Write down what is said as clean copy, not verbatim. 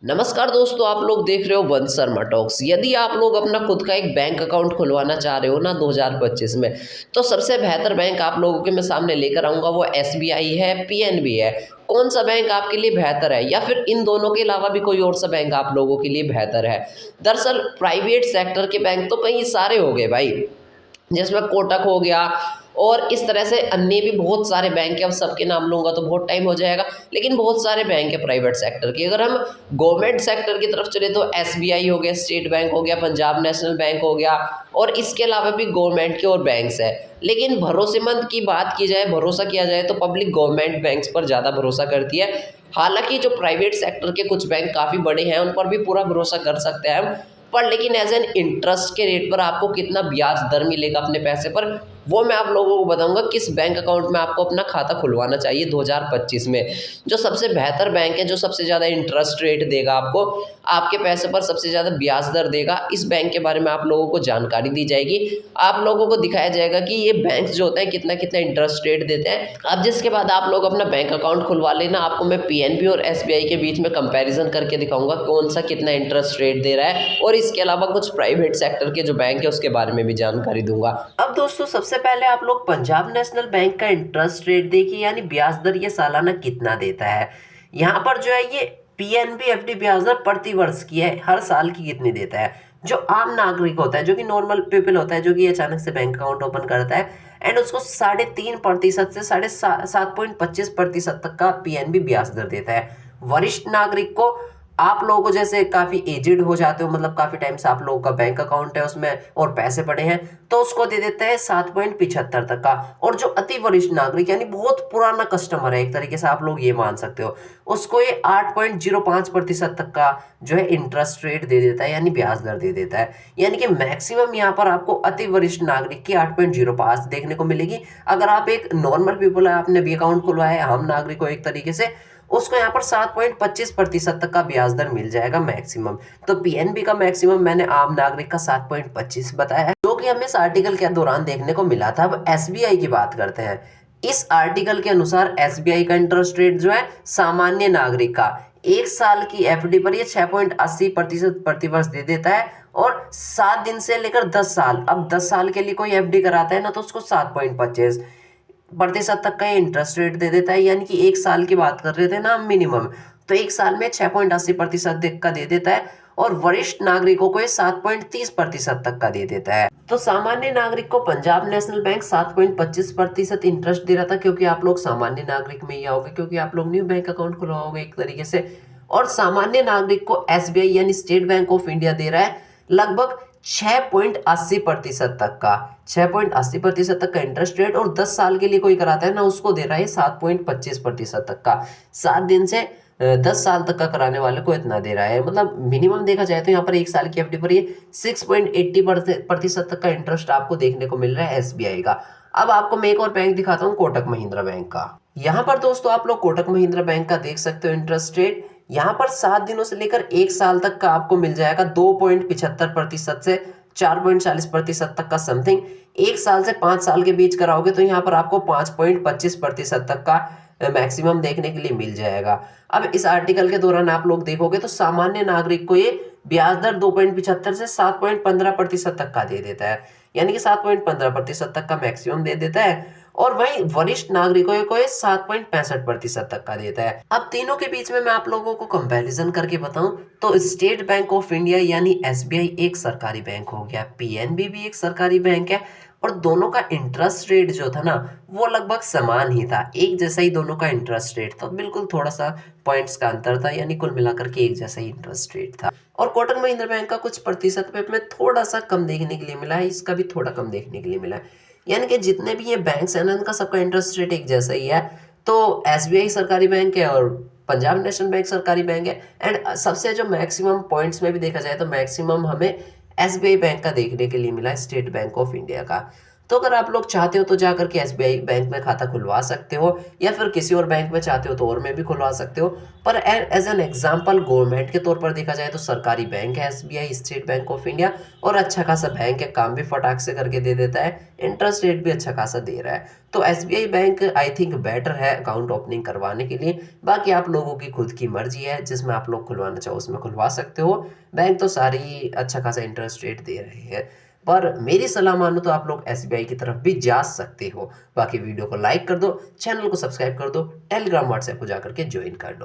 नमस्कार दोस्तों, आप लोग देख रहे हो वंश शर्मा टॉक्स। यदि आप लोग अपना खुद का एक बैंक अकाउंट खुलवाना चाह रहे हो ना 2025 में, तो सबसे बेहतर बैंक आप लोगों के मैं सामने लेकर आऊँगा। वो एसबीआई है, पीएनबी है। कौन सा बैंक आपके लिए बेहतर है, या फिर इन दोनों के अलावा भी कोई और सा बैंक आप लोगों के लिए बेहतर है? दरअसल प्राइवेट सेक्टर के बैंक तो कई सारे हो गए भाई, जिसमें कोटक हो गया और इस तरह से अन्य भी बहुत सारे बैंक हैं। अब सबके नाम लूँगा तो बहुत टाइम हो जाएगा, लेकिन बहुत सारे बैंक है प्राइवेट सेक्टर के। अगर हम गवर्नमेंट सेक्टर की तरफ चले तो एसबीआई हो गया, स्टेट बैंक हो गया, पंजाब नेशनल बैंक हो गया, और इसके अलावा भी गवर्नमेंट के और बैंक्स हैं। लेकिन भरोसेमंद की बात की जाए, भरोसा किया जाए, तो पब्लिक गवर्नमेंट बैंक्स पर ज़्यादा भरोसा करती है। हालांकि जो प्राइवेट सेक्टर के कुछ बैंक काफ़ी बड़े हैं, उन पर भी पूरा भरोसा कर सकते हैं हम, पर लेकिन एज एन इंटरेस्ट के रेट पर आपको कितना ब्याज दर मिलेगा अपने पैसे पर, वो मैं आप लोगों को बताऊंगा किस बैंक अकाउंट में आपको अपना खाता खुलवाना चाहिए 2025 में। जो सबसे बेहतर बैंक है, जो सबसे ज़्यादा इंटरेस्ट रेट देगा आपको, आपके पैसे पर सबसे ज़्यादा ब्याज दर देगा, इस बैंक के बारे में आप लोगों को जानकारी दी जाएगी। आप लोगों को दिखाया जाएगा कि ये बैंक जो होते हैं कितना कितना इंटरेस्ट रेट देते हैं। अब जिसके बाद आप लोग अपना बैंक अकाउंट खुलवा लेना। आपको मैं पीएनबी और एसबीआई के बीच में कंपैरिजन करके दिखाऊंगा कौन सा कितना इंटरेस्ट रेट दे रहा है, और इसके अलावा कुछ प्राइवेट सेक्टर के जो बैंक है उसके बारे में भी जानकारी दूंगा। अब दोस्तों, सबसे पहले आप लोग पंजाब नेशनल बैंक का इंटरेस्ट रेट देखिए, यानी ब्याज दर ये सालाना कितना देता है। यहाँ पर जो है ये पीएनबी एफडी ब्याज दर प्रति वर्ष की है, हर साल की कितनी देता है। जो आम नागरिक होता है, जो कि नॉर्मल पीपल होता है, जो कि अचानक से बैंक अकाउंट ओपन करता है एंड उसको 3.5% से 7.25% तक का पीएनबी ब्याज दर देता है। वरिष्ठ नागरिक को, आप लोगों को जैसे काफ़ी एजिड हो जाते हो, मतलब काफ़ी टाइम से आप लोगों का बैंक अकाउंट है उसमें और पैसे पड़े हैं, तो उसको दे देते हैं 7.75 तक का। और जो अति वरिष्ठ नागरिक यानी बहुत पुराना कस्टमर है, एक तरीके से आप लोग ये मान सकते हो, उसको ये 8.05% तक का जो है इंटरेस्ट रेट दे देता है, यानी ब्याज दर दे देता है। यानी कि मैक्सिमम यहाँ पर आपको अति वरिष्ठ नागरिक की 8.05 देखने को मिलेगी। अगर आप एक नॉर्मल पीपल है, आपने भी अकाउंट खुलवाया है, हम नागरिक हो एक तरीके से, उसको यहाँ पर 7.25% तक का ब्याज दर मिल जाएगा मैक्सिमम। तो पीएनबी का मैक्सिमम मैंने आम नागरिक का 7.25 बताया है, जो कि हमें इस आर्टिकल के दौरान देखने को मिला था। अब एसबीआई की बात करते हैं। इस आर्टिकल के अनुसार एसबीआई का इंटरेस्ट रेट जो है सामान्य नागरिक का 1 साल की एफडी पर ये 6.80% प्रतिवर्ष दे देता है, और 7 दिन से लेकर 10 साल, अब 10 साल के लिए कोई एफडी कराता है ना, तो उसको 7.25% तक का इंटरेस्ट रेट दे देता है। यानी कि 1 साल की बात कर रहे थे ना मिनिमम, तो 1 साल में 6.80% का दे देता है, और वरिष्ठ नागरिकों को ये 7.30% तक का दे देता है। तो सामान्य नागरिक को पंजाब नेशनल बैंक 7.25% इंटरेस्ट दे रहा था, क्योंकि आप लोग सामान्य नागरिक में ही आओगे, क्योंकि आप लोग न्यू बैंक अकाउंट खुलवाओगे एक तरीके से। और सामान्य नागरिक को एसबीआई यानी स्टेट बैंक ऑफ इंडिया दे रहा है लगभग 6.80% तक का, 6.80% तक का इंटरेस्ट रेट, और 10 साल के लिए कोई कराता है ना, उसको दे रहा है 7.25% तक का। 7 दिन से 10 साल तक का कराने वाले को इतना दे रहा है। मतलब मिनिमम देखा जाए तो यहाँ पर 1 साल की एफडी पर ये 6.80% तक का इंटरेस्ट आपको देखने को मिल रहा है एसबीआई का। अब आपको मैं एक और बैंक दिखाता हूँ, कोटक महिंद्रा बैंक का। यहाँ पर दोस्तों आप लोग कोटक महिंद्रा बैंक का देख सकते हो इंटरेस्ट रेट। यहाँ पर 7 दिनों से लेकर 1 साल तक का आपको मिल जाएगा 2.75% से 4.40% तक का समथिंग। 1 साल से 5 साल के बीच कराओगे तो यहाँ पर आपको 5.25% तक का मैक्सिमम देखने के लिए मिल जाएगा। अब इस आर्टिकल के दौरान आप लोग देखोगे तो सामान्य नागरिक को ये ब्याज दर 2.75 से 7.15% तक का दे देता है, यानी कि 7.15% तक का मैक्सिमम दे देता है, और वहीं वरिष्ठ नागरिकों को ये 7.65% तक का देता है। अब तीनों के बीच में मैं आप लोगों को कंपैरिजन करके बताऊं तो स्टेट बैंक ऑफ इंडिया यानी एसबीआई एक सरकारी बैंक हो गया, पीएनबी भी एक सरकारी बैंक है, और दोनों का इंटरेस्ट रेट जो था ना वो लगभग समान ही था, एक जैसा ही दोनों का इंटरेस्ट रेट था, बिल्कुल थोड़ा सा पॉइंट्स का अंतर था, यानी कुल मिलाकर के एक जैसा ही इंटरेस्ट रेट था। और कोटक महिंद्रा बैंक का कुछ प्रतिशत में थोड़ा सा कम देखने के लिए मिला है, इसका भी थोड़ा कम देखने के लिए मिला है। यानी कि जितने भी ये बैंक्स हैं ना, इनका सबका इंटरेस्ट रेट एक जैसा ही है। तो एसबीआई सरकारी बैंक है और पंजाब नेशनल बैंक सरकारी बैंक है, एंड सबसे जो मैक्सिमम पॉइंट्स में भी देखा जाए तो मैक्सिमम हमें एसबीआई बैंक का देखने के लिए मिला है, स्टेट बैंक ऑफ इंडिया का। तो अगर आप लोग चाहते हो तो जा करके एसबीआई बैंक में खाता खुलवा सकते हो, या फिर किसी और बैंक में चाहते हो तो और में भी खुलवा सकते हो। पर एज एन एग्जांपल गवर्नमेंट के तौर पर देखा जाए तो सरकारी बैंक है SBI, state bank of India, और अच्छा खासा बैंक है, काम भी फटाक से करके दे देता है, इंटरेस्ट रेट भी अच्छा खासा दे रहा है। तो SBI bank I think better है अकाउंट ओपनिंग करवाने के लिए। बाकी आप लोगों की खुद की मर्जी है, जिसमें आप लोग खुलवाना चाहो उसमें खुलवा सकते हो। बैंक तो सारी अच्छा खासा इंटरेस्ट रेट दे रहे हैं, पर मेरी सलाह मानो तो आप लोग एसबीआई की तरफ भी जा सकते हो। बाकी वीडियो को लाइक कर दो, चैनल को सब्सक्राइब कर दो, टेलीग्राम व्हाट्सएप को जाकर के ज्वाइन कर लो।